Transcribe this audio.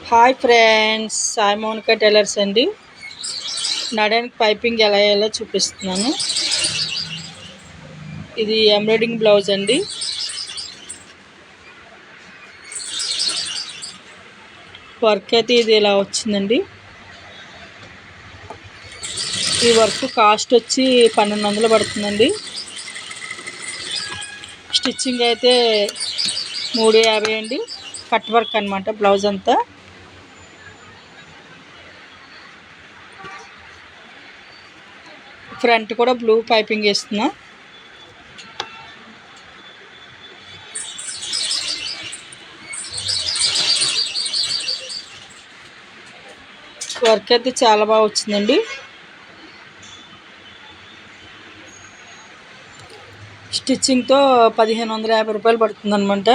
Hi friends, Sai Mounika tailors అండి. నడడానికి piping ఎలా వేయాలో చూపిస్తున్నాను. ఇది ఎంబ్రాయిడింగ్ బ్లౌజ్ అండి. వర్క్ అయితే ఇది ఇలా వచ్చిందండి. ఈ వర్క్ కాస్ట్ వచ్చి 1200 పడుతుందండి. స్టిచ్చింగ్ అయితే 350 అండి. కట్ వర్క్ అనమాట బ్లౌజ్ అంతా. ఫ్రంట్ కూడా బ్లూ పైపింగ్ వేస్తున్నా. వర్క్ అయితే చాలా బాగా వచ్చిందండి. స్టిచ్చింగ్తో 1550 రూపాయలు పడుతుంది అనమాట.